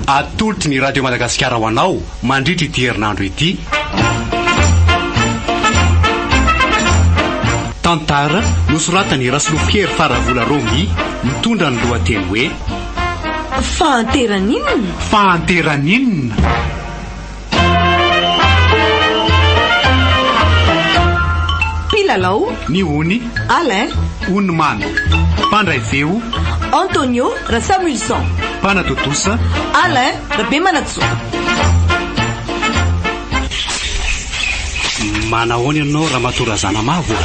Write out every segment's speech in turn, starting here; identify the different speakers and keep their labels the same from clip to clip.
Speaker 1: atolotry ny radio Madagasikara ho anao mandritra ity herinandro ity. Tantara nosoratany Rasolofiery Faravola Romy mitondra ny lohateny hoe
Speaker 2: Fahanteran'inona?
Speaker 1: Fahanteran'inona?
Speaker 2: Pilalao
Speaker 1: Ny hony
Speaker 2: Alain
Speaker 1: Onimano Mpandray feo
Speaker 2: Antonio Rasamulson
Speaker 1: Mpanatotosa
Speaker 2: Alain Rabemanatso.
Speaker 1: Manahoana ianao Ramatoa Zanamavo?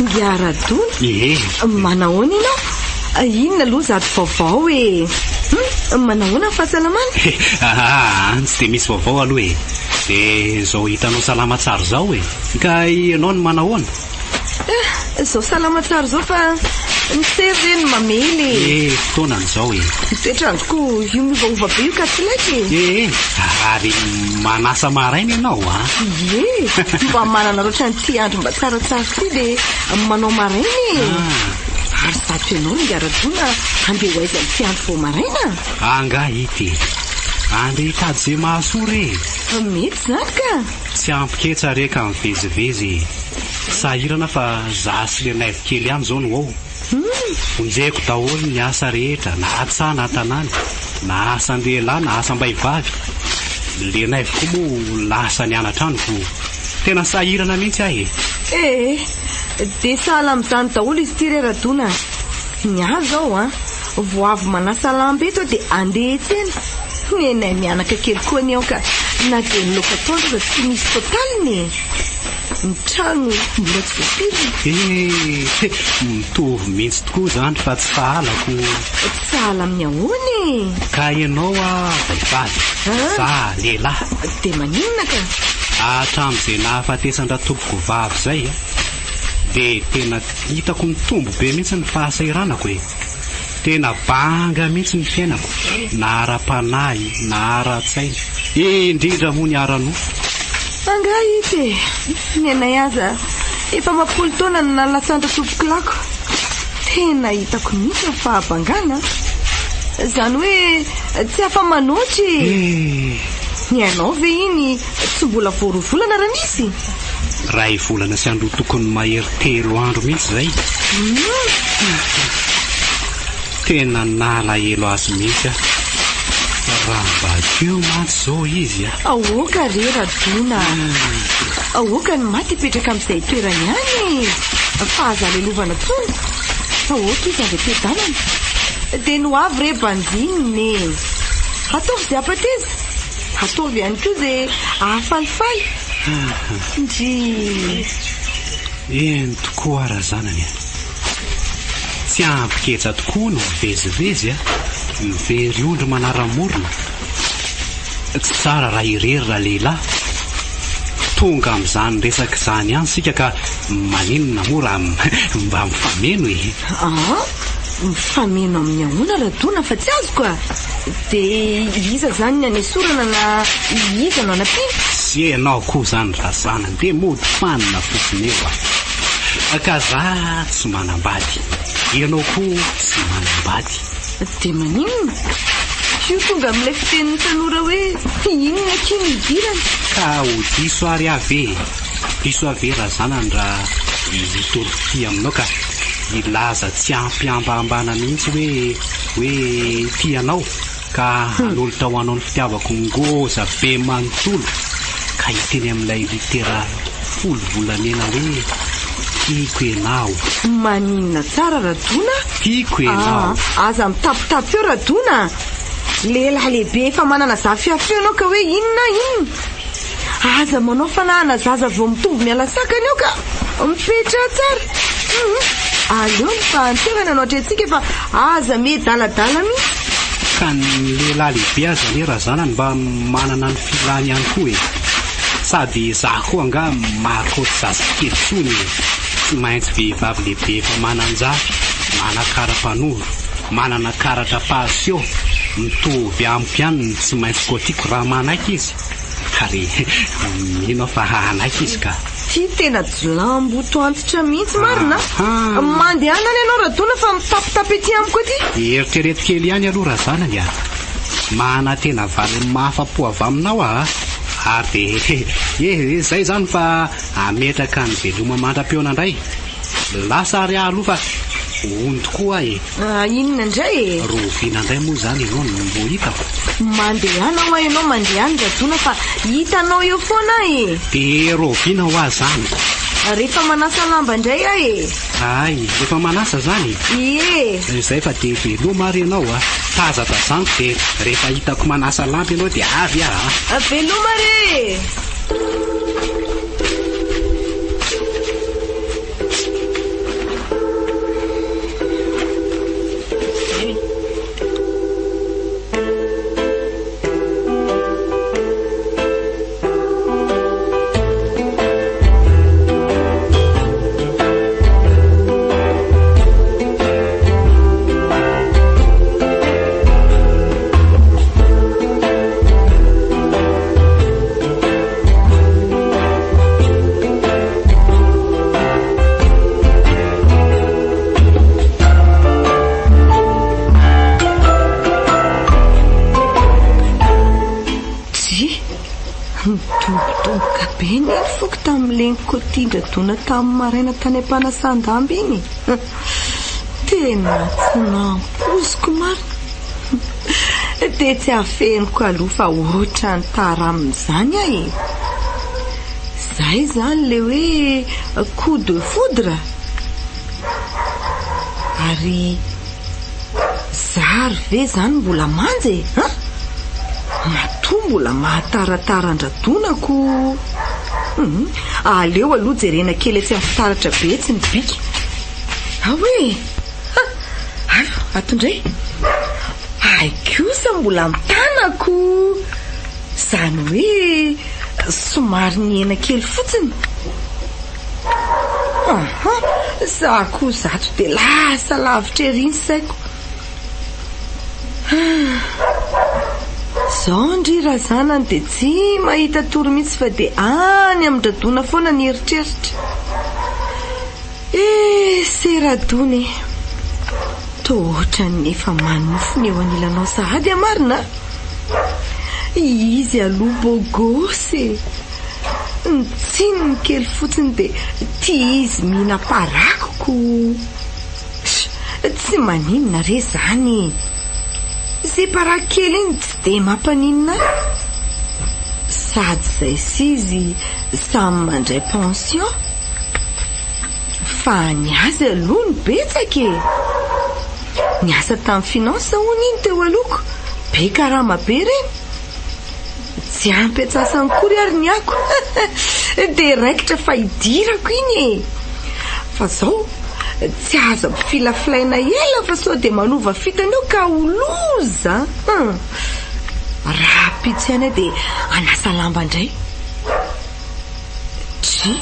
Speaker 2: Ngiaradona. Manahoana ianao? Inona aloha zato vaovao e? Manahoana fahasalamana?
Speaker 1: Tsy dia misy vaovao aloha e. Dia zao hitanao salama tsara zao e. Ka ianao ny manahoana?
Speaker 2: Zao salama tsara zao fa ny sery mamely.
Speaker 1: Fotoanan'izao e.
Speaker 2: Toetrandroko io miovaova be io ka tsy laiky.
Speaker 1: Ary manasa maraina ianao
Speaker 2: mba manana loatra nyty andro mba tsaratsara ty dia manao maraina. Ary zato ianao ngiaradona andeha ho aiza ny fiandro vao maraina?
Speaker 1: Anga ity andeha hitady izay mahasory e.
Speaker 2: Mety zany ka.
Speaker 1: Tsy ampiketsa reka mivezivezy. Sahirana fa za sy le naivo kely ihany zao no ao. Onjeko daholo ny asa rehetra, na atsa na tanàna, na asan-dehilahy na asam-baivavy. Le naivo koa moa lasa ny anatrandro. Tena sahirana mihitsy ahy e.
Speaker 2: Dia sahala amin'izany daholo izy ity reradona. Ny ahy zao vao avy manasa lamba eto dia andeha tsena. Nenay mianaka kely koa ny ao ka na dia ny lokatondro fa tsy misy totaliny. Ny trano mbola tsy voafiry.
Speaker 1: Mitovy mihitsy tokoa zany fa tsy fahalako.
Speaker 2: Tsy sahala amin'ny ahoany?
Speaker 1: Ka ianao vaivavy, za lehilahy.
Speaker 2: Dia maninona ka?
Speaker 1: Hatramin'izay nahafatesan-dra tompoko vavy zay dia tena hitako mitombo be mihitsy ny fahasairanako e. Tena banga mihitsy ny fiainako, na ara-panahy na ara-tsaina, indrindra moa ny ara-nofo.
Speaker 2: Angaity ny anay aza efa mapolo taona na lasandra tompoko lako. Tena hitako mihitsy ny fahabangana. Zany hoe tsy afa-manotry. Ny anao ve iny tsy mbola voarovolana raha misy?
Speaker 1: Ray volana sy andro tokony mahery 3 andro mihitsy zay. Tena nalahelo azy mihitsy raha mba keo mantsy zao izy
Speaker 2: Ahoaka reradona. Ahoaka ny maty hipetraka amin'izay toerany ihany. Fahazalelovana tsony. Ahoaka izy avy am-piadanana. Dia no avy re banjininy. Ataovy izay apateza. Ataovy ihany koa izay ahafalifaly.
Speaker 1: Eny tokoa raha zanany tsy ampiketsa tokoa no mivezivezy mivery ondro manara-morona. Tsy tsara raha irery raha lehilahy. Tonga amin'izany resaka izany ihany sika ka maninona moa raha mba mifameno e.
Speaker 2: Mifameno amin'ny ahoana radona fa tsy azoko a. Dia iza zany ny anesorana na iza no anampiana?
Speaker 1: Sy ianao koa zany raha zanany dia mody fanina fotsiny eo ka za tsy manambady, ianao koa tsy manambady.
Speaker 2: Dia maninona? Io tonga amin'ilay fitenin'ny tanora hoe inona kiny idirana?
Speaker 1: Ka ho diso ary ave. Diso ave raha zanany raha hitoroty aminao ka ilaza tsy ampiambambana mihitsy hoe tianao ka hanolotra ho anao ny fitiavako ngoza be manontolo ka hiteny amin'ilay litera 10 volamena hoe tiako ianao.
Speaker 2: Maninona tsara radona?
Speaker 1: Tiako ianao.
Speaker 2: Aza mitapitapy eo radona. Lehilahy lehibe efa manana zafiafy ianao ka hoe inona. Aza manao fanahana zaza vao mitombo miala sakany eo ka mipetra tsara. Aleo ny fahanterana anao hatrentsika efa aza daladala mihitsy.
Speaker 1: Ka ny lehilahy lehibe aza ne raha zanany mba manana ny filany ihany koa e. Sady za koa anga mahakoty zazakely tsony tsy maintsy vehivavy lehibe efa manan-jafy, manakara-panoro, manana karatra pasio, mitovy amiko ihany tsy maintsy kotiako raha manaiky izy. Ary mino fa anaiky izy ka.
Speaker 2: Ty tena jolambo toantitra mihitsy marina. Mandehanana ianao radona fa mitapitapy ety amiko aty.
Speaker 1: Eritrereto kely ihany aloha raha zanany mana tena vary mahafa-po avy aminao ary de zay zany fa ametraka ny veloma mandram-peona indray lasa ary aloha fa ony tokoa
Speaker 2: inona indray
Speaker 1: rovina indray moa zany ianao no mbo hitako
Speaker 2: mandehanao ianao mandehany Radona fa hitanao eo foana
Speaker 1: de rovina ho azy zany
Speaker 2: rehefa manasa lamba indray
Speaker 1: ay rehefa manasa zany zay fa de veloma ary ianao tazatazaniko de rehefa hitako manasa lamba ianao de avy
Speaker 2: veloma re Toboka be ny foko tamin'ileny kotindra dona tamin'ny maraina tany am-panasandamba iny tena tsy nampoziko maro de tsy afeniko aloha fa oatra ny tara amin'izany zay zany le hoe coup de foudre ary zary ve zany mbola manjy matoa mbola mahataratara andradonako aleo aloha jerena kely tsy amin'ny fitaratra be tsy ny bika hoe atondray kosa mbola mitanako zany hoe somary niena kely fotsiny za koa zato de lasa lavitra eriny saiko zao ndry raha zanany de tsy mahita tory mihitsy fa de any amin'ny Radona foana ny eritreritra Radona tohatra nefa manofony eo anilanao sahady marina izy aloha bogosy nitsininy kely fotsiny de tia izy mihina parakoko tsy maninona re zany zay parak kely iny tsy de mampaninina sady zay sy izy samy mandray pension fa ny azy aloha ny betsaka ny asa tamin'ny finance hono iny teo alohako be karama be reny tsy ampy atsasany kory ary ny ako de raikitra fa hidirako iny fa zao tsy aza filafilaina ela fa sao de manova fitany eo ka oloza raha pitsy de anasa lamba indray tsy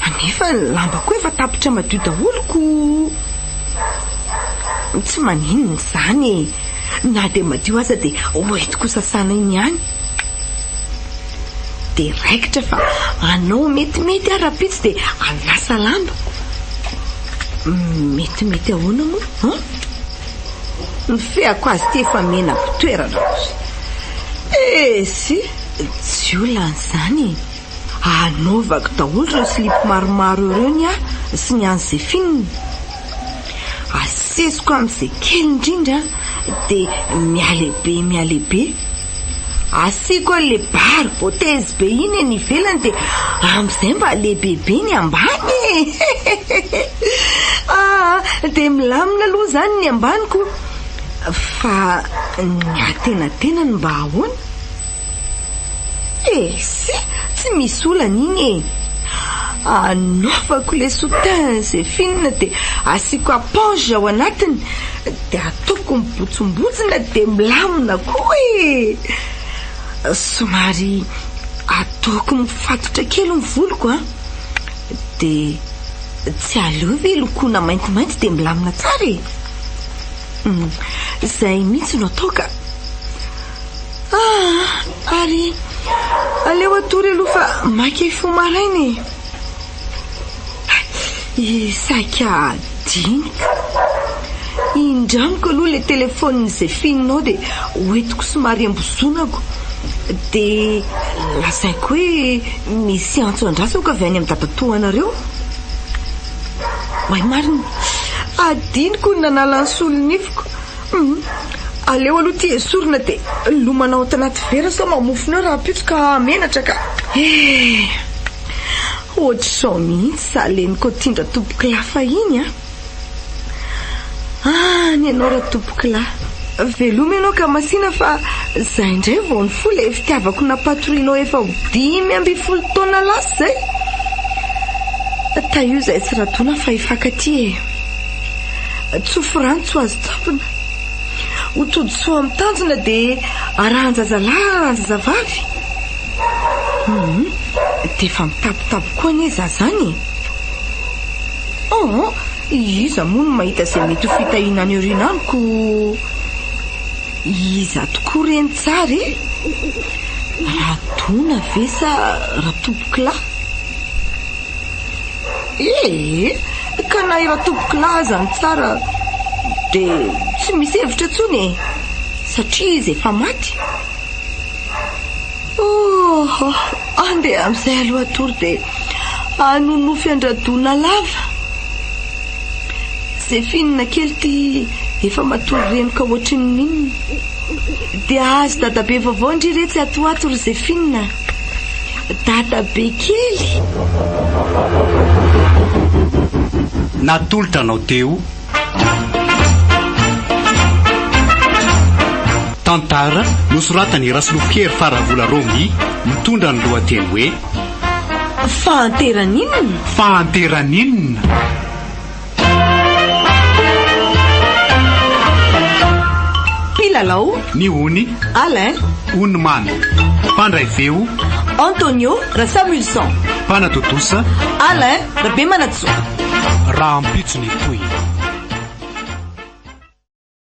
Speaker 2: anefa ny lamba koa efa tapitra madio daholoko tsy maninona zany na de madio aza de hoentiko sasana iny ihany de raikitra fa anao metimety arapitsy de anasa lamba metimety ahoana moa ny feako azy ty efa mena toerana sy tsy olan'izany anaovako daholo reo slipy maromaro ireo ny sy ny an'izay fininy asesiko amin'izay kely indrindra de mialehibe asiko le bary boteze be iny ny ivelany de amin'izay mba lehibebe ny ambany de milamina aloha zany ny ambaniko fa ny atenatenany mba ahoana tsy misy olana iny anaovako le sotin zay finina de asiko aponge ao anatiny de ataoko mibotsimbotsina de milamina koa somary ataoko mifatotra kely ny voloko de tsy aleo ve lokona maintimainty de milamina tsara zay mihitsy no ataoka ary aleo atory aloha fa maika ifo marainy saika dinika indramiko aloha le telefonin'izay fininao dia hoentiko somary ambozonako dia lasaiko hoe misy antso andrasako avy any amin'ny dadatoanareo. Hoay marina, adiniko ny nanala ny solonifiko. Aleo aloha ty esorina dia lomanao ao tanaty vera sao mamofonao raha pitsika menatra ka. Ohatr'izao mihitsy saleniko tindra tompokila iny ny anao raha tompokila. Veloma ianao ka masina fa zay indray vao ny fo ilay fitiavako napatorianao efa 5 taona lasa zay. Taio zay tsy radona fa ifankaty tsofirano tsy azo tapina. Hotodsoa amin'ny tanjona dia aranjazalahy aranjazavavy. Dia efa mitapitapy koa anie zazany. Iza moa no mahita izay mety ho fitahinany orinaniko. Iza tokoa reny tsara radona ve sa ratompokila? Ka na ratompokila zany tsara dia tsy misy hevitra tsony satria izy efa maty. Andeha amin'izay aloha tory dia hanonofy andradona lava. Izay finina kely ty efa matory reniko ohatry ny ninona. Dia azo dadabe vaovao ndry retsy atoato ry izay finina. Dadabe kely.
Speaker 1: Natolotra anao teo. Tantara nosoratany Raslofiery Faravola Romy mitondra ny lohateny hoe
Speaker 2: Fahanteran'inona?
Speaker 1: Fahanteran'inona?
Speaker 2: Pilalao
Speaker 1: Ny ony
Speaker 2: Alain
Speaker 1: Onimana. Mpandray feo
Speaker 2: Antonio Rasamuelson.
Speaker 1: Mpanatotosa
Speaker 2: Alain Rabemanatso.
Speaker 1: Raha ampitsony toy.